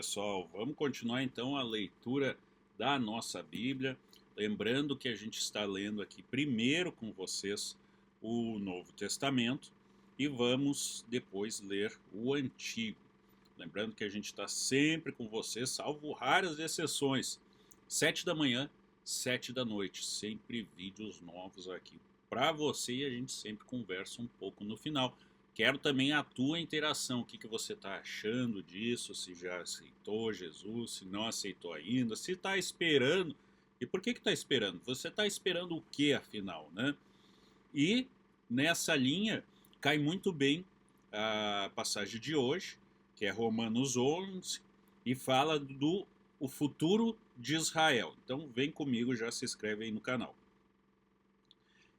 pessoal, vamos continuar então a leitura da nossa Bíblia. Lembrando que a gente está lendo aqui primeiro com vocês o Novo Testamento e vamos depois ler o Antigo. Lembrando que a gente está sempre com vocês, salvo raras exceções. 7 da manhã, 7 da noite, sempre vídeos novos aqui para você e a gente sempre conversa um pouco no final. Quero também a tua interação, o que você está achando disso, se já aceitou Jesus, se não aceitou ainda, se está esperando. E por que está esperando? Você está esperando o que afinal, né? E nessa linha cai muito bem a passagem de hoje, que é Romanos 11, e fala do o futuro de Israel. Então vem comigo, já se inscreve aí no canal.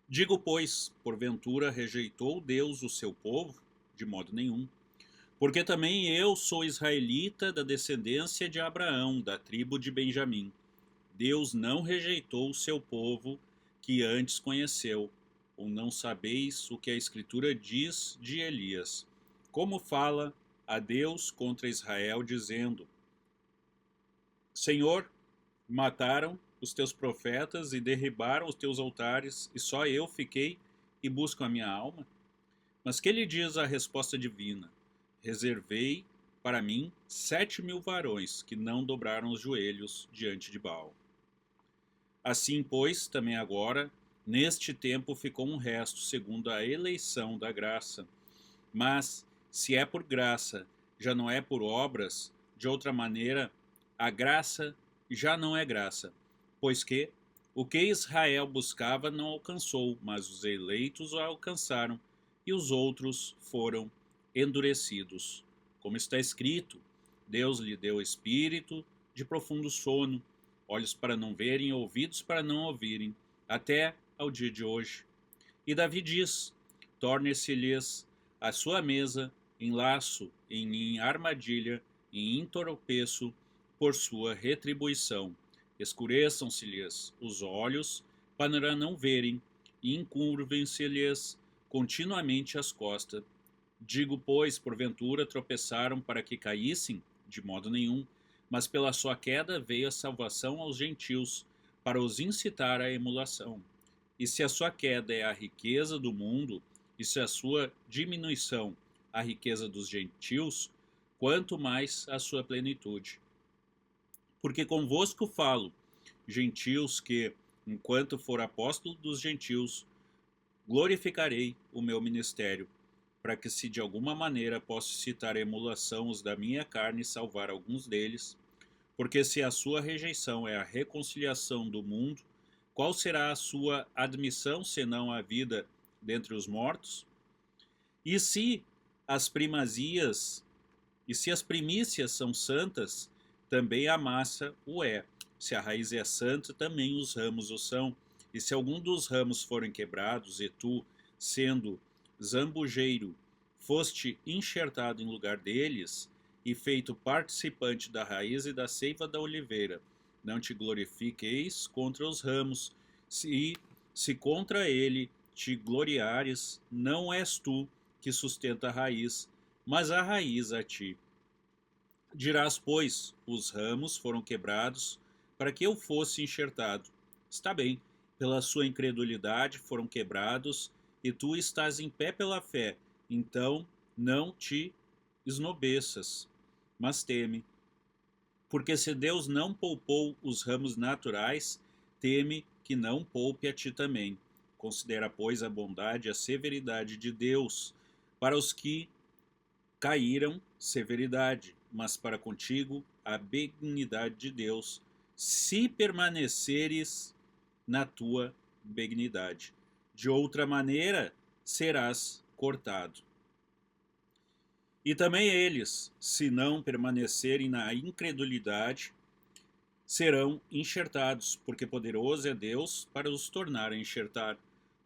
Digo, pois, porventura rejeitou Deus o seu povo? De modo nenhum. Porque também eu sou israelita da descendência de Abraão, da tribo de Benjamim. Deus não rejeitou o seu povo que antes conheceu. Ou não sabeis o que a Escritura diz de Elias? Como fala a Deus contra Israel, dizendo: Senhor, mataram os teus profetas e derribaram os teus altares, e só eu fiquei e busco a minha alma? Mas que lhe diz a resposta divina? Reservei para mim 7.000 varões que não dobraram os joelhos diante de Baal. Assim, pois, também agora, neste tempo ficou um resto segundo a eleição da graça. Mas, se é por graça, já não é por obras, de outra maneira, a graça já não é graça. Pois que o que Israel buscava não alcançou, mas os eleitos o alcançaram, e os outros foram endurecidos. Como está escrito, Deus lhe deu espírito de profundo sono, olhos para não verem e ouvidos para não ouvirem, até ao dia de hoje. E Davi diz: torne-se-lhes a sua mesa em laço, em armadilha, em tropeço, por sua retribuição. Escureçam-se-lhes os olhos, para não verem, e encurvem-se-lhes continuamente as costas. Digo, pois, porventura tropeçaram para que caíssem? De modo nenhum. Mas pela sua queda veio a salvação aos gentios, para os incitar à emulação. E se a sua queda é a riqueza do mundo, e se a sua diminuição a riqueza dos gentios, quanto mais a sua plenitude. Porque convosco falo, gentios, que, enquanto for apóstolo dos gentios, glorificarei o meu ministério, para que se de alguma maneira possa citar a emulação os da minha carne e salvar alguns deles. Porque se a sua rejeição é a reconciliação do mundo, qual será a sua admissão senão a vida dentre os mortos? E se as primazias, e se as primícias são santas, também a massa o é. Se a raiz é santa, também os ramos o são. E se algum dos ramos forem quebrados, e tu, sendo zambujeiro, foste enxertado em lugar deles, e feito participante da raiz e da seiva da oliveira, não te glorifiqueis contra os ramos, se contra ele te gloriares, não és tu que sustenta a raiz, mas a raiz a ti. Dirás, pois, os ramos foram quebrados para que eu fosse enxertado. Está bem, pela sua incredulidade foram quebrados, e tu estás em pé pela fé, então não te esmoreças, mas teme. Porque se Deus não poupou os ramos naturais, teme que não poupe a ti também. Considera, pois, a bondade e a severidade de Deus. Para os que caíram, severidade, mas para contigo a benignidade de Deus, se permaneceres na tua benignidade. De outra maneira, serás cortado. E também eles, se não permanecerem na incredulidade, serão enxertados, porque poderoso é Deus para os tornar a enxertar.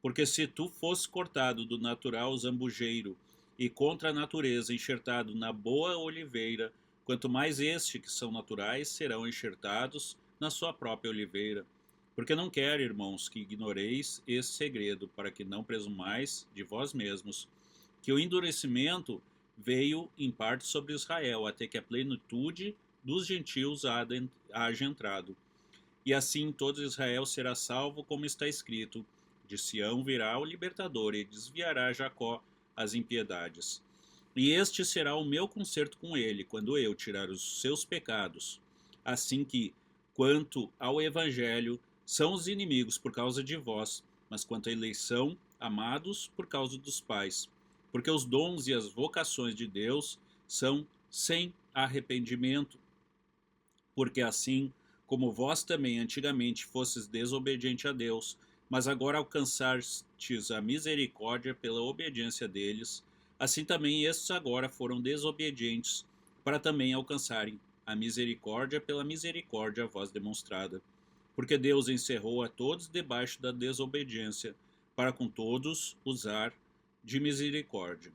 Porque se tu fosse cortado do natural zambujeiro, e contra a natureza enxertado na boa oliveira, quanto mais este que são naturais serão enxertados na sua própria oliveira. Porque não quero, irmãos, que ignoreis esse segredo, para que não presumais de vós mesmos, que o endurecimento veio em parte sobre Israel, até que a plenitude dos gentios haja entrado. E assim todo Israel será salvo, como está escrito: de Sião virá o libertador e desviará Jacó as impiedades. E este será o meu concerto com ele, quando eu tirar os seus pecados. Assim que, quanto ao evangelho, são os inimigos por causa de vós, mas quanto à eleição, amados por causa dos pais. Porque os dons e as vocações de Deus são sem arrependimento. Porque assim como vós também antigamente fostes desobedientes a Deus, mas agora alcançastes a misericórdia pela obediência deles, assim também estes agora foram desobedientes, para também alcançarem a misericórdia pela misericórdia a vós demonstrada. Porque Deus encerrou a todos debaixo da desobediência, para com todos usar de misericórdia.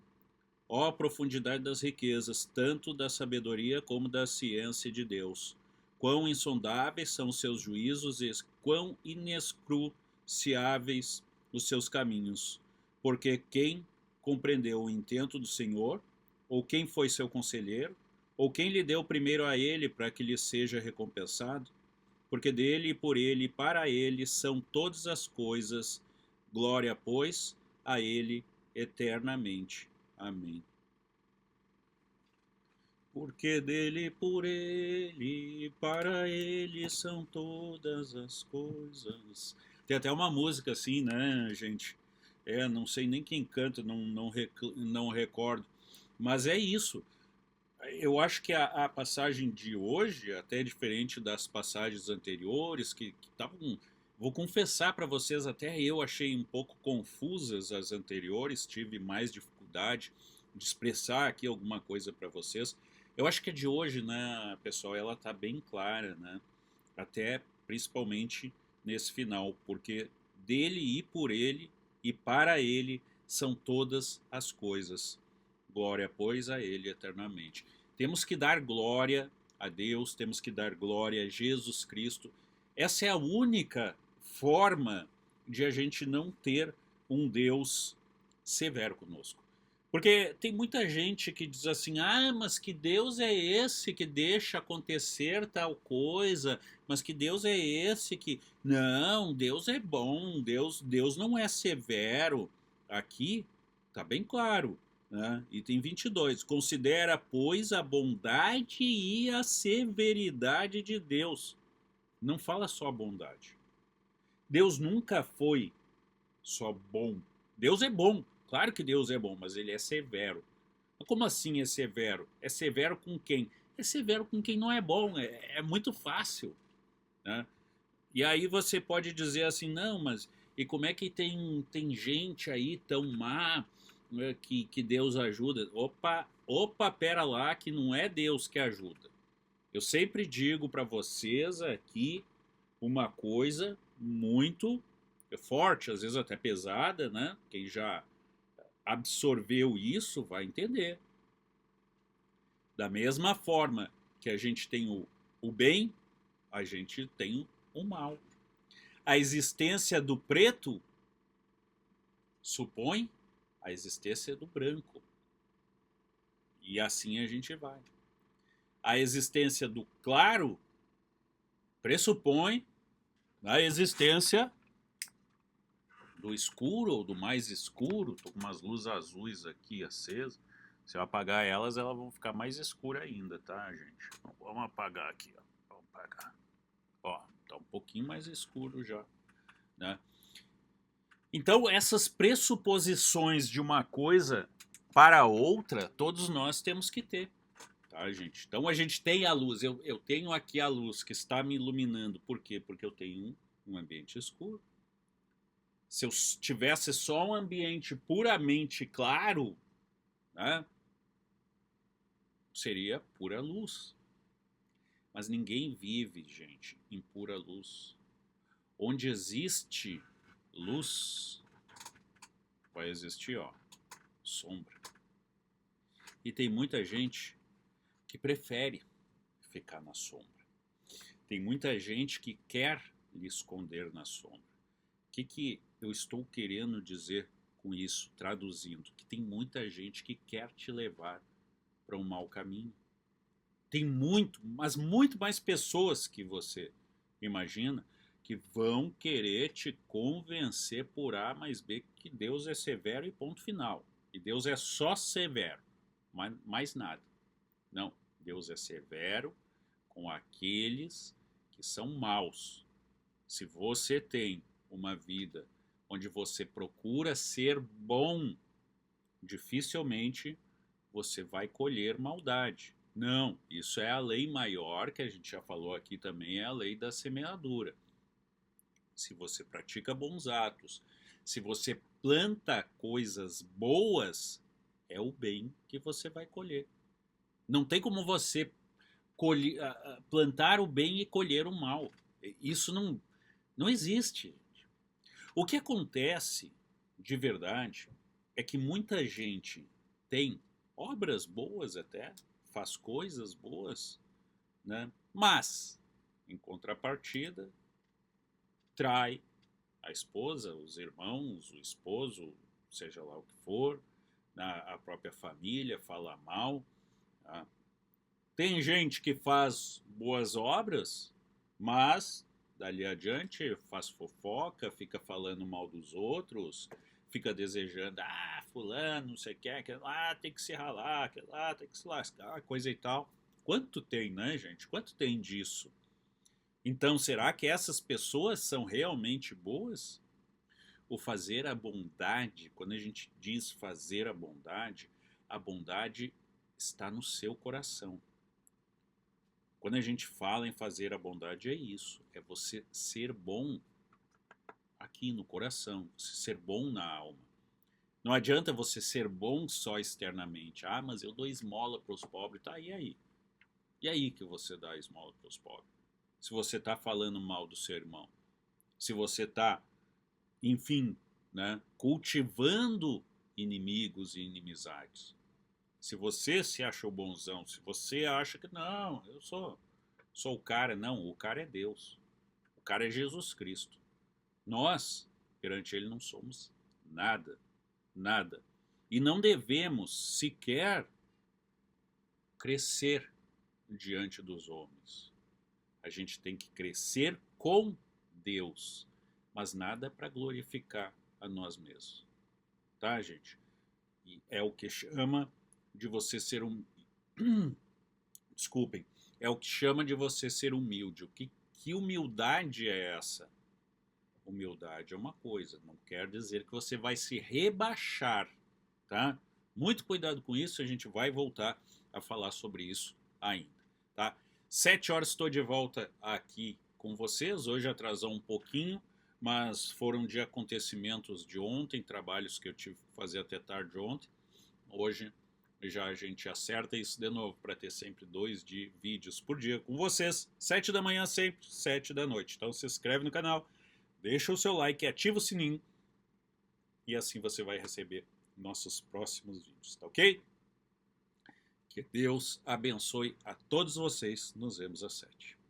Ó profundidade das riquezas, tanto da sabedoria como da ciência de Deus! Quão insondáveis são os seus juízos e quão inescruciáveis os seus caminhos! Porque quem compreendeu o intento do Senhor? Ou quem foi seu conselheiro? Ou quem lhe deu primeiro a ele para que lhe seja recompensado? Porque dele e por ele e para ele são todas as coisas. Glória, pois, a ele eternamente. Amém. Porque dele, por ele, para ele são todas as coisas. Tem até uma música assim, né, gente? Não sei nem quem canta, não recordo. Mas é isso. Eu acho que a passagem de hoje, até diferente das passagens anteriores, que estavam. Vou confessar para vocês, até eu achei um pouco confusas as anteriores, tive mais dificuldade de expressar aqui alguma coisa para vocês. Eu acho que a de hoje, né, pessoal, ela tá bem clara, né? Até principalmente nesse final, porque dele e por ele e para ele são todas as coisas. Glória, pois, a ele eternamente. Temos que dar glória a Deus, temos que dar glória a Jesus Cristo. Essa é a única forma de a gente não ter um Deus severo conosco. Porque tem muita gente que diz assim: ah, mas que Deus é esse que deixa acontecer tal coisa? Mas que Deus é esse que. Não, Deus é bom, Deus não é severo. Aqui está bem claro, né? Item 22. Considera, pois, a bondade e a severidade de Deus. Não fala só a bondade. Deus nunca foi só bom. Deus é bom. Claro que Deus é bom, mas ele é severo. Como assim é severo? É severo com quem? É severo com quem não é bom. É muito fácil, né? E aí você pode dizer assim, não, mas e como é que tem gente aí tão má, né, que Deus ajuda? Opa, pera lá, que não é Deus que ajuda. Eu sempre digo para vocês aqui uma coisa muito forte, às vezes até pesada, né? Quem já absorveu isso vai entender. Da mesma forma que a gente tem o bem, a gente tem o mal. A existência do preto supõe a existência do branco. E assim a gente vai. A existência do claro pressupõe a existência do escuro ou do mais escuro. Estou com umas luzes azuis aqui acesas. Se eu apagar elas, elas vão ficar mais escuras ainda, tá, gente? Então, vamos apagar aqui, ó. Vamos apagar. Ó, tá um pouquinho mais escuro já, né? Então, essas pressuposições de uma coisa para outra, todos nós temos que ter, tá, gente? Então, a gente tem a luz. Eu tenho aqui a luz que está me iluminando. Por quê? Porque eu tenho um ambiente escuro. Se eu tivesse só um ambiente puramente claro, né, seria pura luz. Mas ninguém vive, gente, em pura luz. Onde existe luz, vai existir, ó, sombra. E tem muita gente que prefere ficar na sombra. Tem muita gente que quer lhe esconder na sombra. O que eu estou querendo dizer com isso, traduzindo? Que tem muita gente que quer te levar para um mau caminho. Tem muito, mas muito mais pessoas que você imagina que vão querer te convencer por A mais B que Deus é severo e ponto final. E Deus é só severo, mais nada. Não, Deus é severo com aqueles que são maus. Se você tem uma vida onde você procura ser bom, dificilmente você vai colher maldade. Não, isso é a lei maior que a gente já falou aqui também, é a lei da semeadura. Se você pratica bons atos, se você planta coisas boas, é o bem que você vai colher. Não tem como você plantar o bem e colher o mal. Isso não existe. O que acontece de verdade é que muita gente tem obras boas até, faz coisas boas, né? Mas, em contrapartida, trai a esposa, os irmãos, o esposo, seja lá o que for, a própria família, fala mal. Tá? Tem gente que faz boas obras, mas dali adiante faz fofoca, fica falando mal dos outros, fica desejando, fulano, não sei o que, aquele lá tem que se ralar, aquele lá tem que se lascar, coisa e tal. Quanto tem, né, gente? Quanto tem disso? Então, será que essas pessoas são realmente boas? O fazer a bondade, quando a gente diz fazer a bondade está no seu coração. Quando a gente fala em fazer a bondade, é isso. É você ser bom aqui no coração, você ser bom na alma. Não adianta você ser bom só externamente. Mas eu dou esmola para os pobres. Tá, e aí? E aí que você dá esmola para os pobres? Se você está falando mal do seu irmão. Se você está, enfim, né, cultivando inimigos e inimizades. Se você se achou bonzão, se você acha que não, eu sou o cara, não, o cara é Deus. O cara é Jesus Cristo. Nós, perante ele, não somos nada, nada. E não devemos sequer crescer diante dos homens. A gente tem que crescer com Deus, mas nada para glorificar a nós mesmos. Tá, gente? E é o que chama de você ser um. Desculpem. É o que chama de você ser humilde. Que humildade é essa? Humildade é uma coisa, não quer dizer que você vai se rebaixar, tá? Muito cuidado com isso, a gente vai voltar a falar sobre isso ainda, tá? 7 horas estou de volta aqui com vocês, hoje atrasou um pouquinho, mas foram de acontecimentos de ontem, trabalhos que eu tive que fazer até tarde ontem. Hoje já a gente acerta isso de novo para ter sempre 2 vídeos por dia com vocês. 7 da manhã sempre, 7 da noite. Então se inscreve no canal, deixa o seu like, ativa o sininho e assim você vai receber nossos próximos vídeos, tá ok? Que Deus abençoe a todos vocês. Nos vemos às 7.